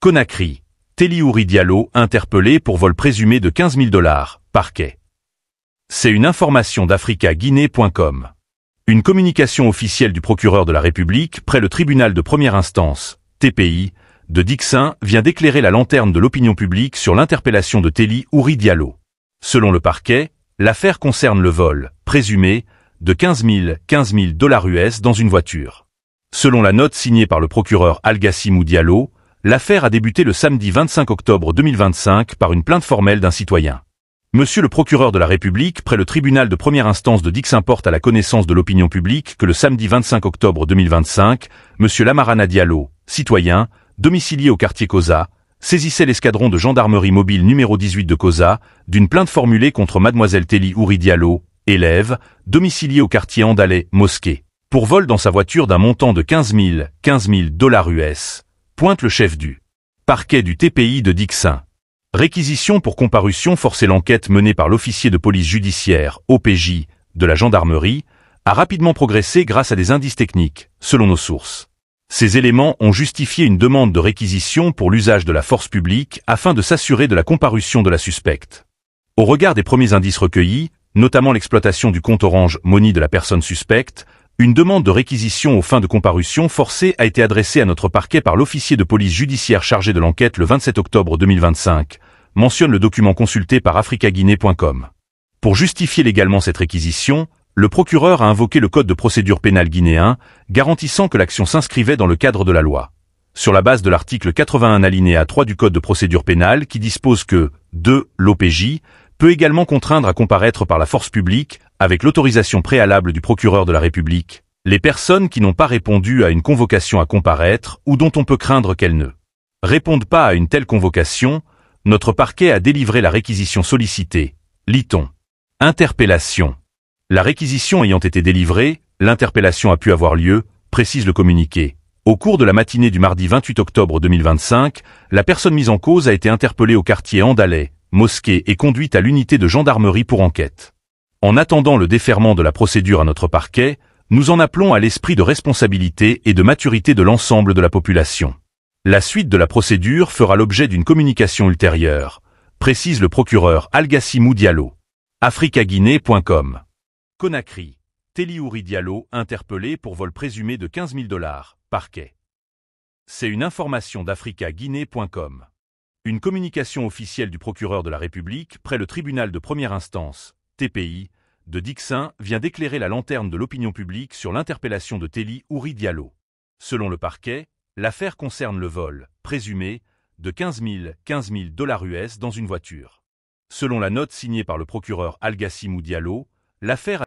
Conakry. Telly Ouri Diallo interpellé pour vol présumé de 15 000 $, parquet. C'est une information d'africaguinée.com. Une communication officielle du procureur de la République près le tribunal de première instance, TPI, de Dixin vient d'éclairer la lanterne de l'opinion publique sur l'interpellation de Telly Ouri Diallo. Selon le parquet, l'affaire concerne le vol, présumé, de 15 000 $ dans une voiture. Selon la note signée par le procureur Algassimou Diallo, l'affaire a débuté le samedi 25 octobre 2025 par une plainte formelle d'un citoyen. Monsieur le procureur de la République près le tribunal de première instance de Dixin porte à la connaissance de l'opinion publique que le samedi 25 octobre 2025, Monsieur Lamarana Diallo, citoyen, domicilié au quartier Koza, saisissait l'escadron de gendarmerie mobile numéro 18 de Koza, d'une plainte formulée contre mademoiselle Telly Ouri Diallo, élève, domiciliée au quartier Andalais, Mosquée, pour vol dans sa voiture d'un montant de 15 000 $, pointe le chef du parquet du TPI de Dixin. Réquisition pour comparution forcée. L'enquête menée par l'officier de police judiciaire, OPJ, de la gendarmerie, a rapidement progressé grâce à des indices techniques, selon nos sources. Ces éléments ont justifié une demande de réquisition pour l'usage de la force publique afin de s'assurer de la comparution de la suspecte. Au regard des premiers indices recueillis, notamment l'exploitation du compte Orange Money de la personne suspecte, une demande de réquisition aux fins de comparution forcée a été adressée à notre parquet par l'officier de police judiciaire chargé de l'enquête le 27 octobre 2025, mentionne le document consulté par africaguinée.com. Pour justifier légalement cette réquisition, le procureur a invoqué le code de procédure pénale guinéen, garantissant que l'action s'inscrivait dans le cadre de la loi. Sur la base de l'article 81 alinéa 3 du code de procédure pénale qui dispose que, 2. L'OPJ peut également contraindre à comparaître par la force publique, avec l'autorisation préalable du procureur de la République, les personnes qui n'ont pas répondu à une convocation à comparaître ou dont on peut craindre qu'elles ne répondent pas à une telle convocation, notre parquet a délivré la réquisition sollicitée, lit-on. Interpellation. La réquisition ayant été délivrée, l'interpellation a pu avoir lieu, précise le communiqué. Au cours de la matinée du mardi 28 octobre 2025, la personne mise en cause a été interpellée au quartier Andalais, Mosquée et conduite à l'unité de gendarmerie pour enquête. En attendant le déferrement de la procédure à notre parquet, nous en appelons à l'esprit de responsabilité et de maturité de l'ensemble de la population. La suite de la procédure fera l'objet d'une communication ultérieure, précise le procureur Algassimou Diallo. africaguinée.com. Conakry. Telly Ouri Diallo interpellé pour vol présumé de 15 000 $, parquet. C'est une information d'africaguinée.com. Une communication officielle du procureur de la République près le tribunal de première instance, TPI, de Dixin vient d'éclairer la lanterne de l'opinion publique sur l'interpellation de Telly Ouri Diallo. Selon le parquet, l'affaire concerne le vol, présumé, de 15 000 $ dans une voiture. Selon la note signée par le procureur Algassimou Diallo, l'affaire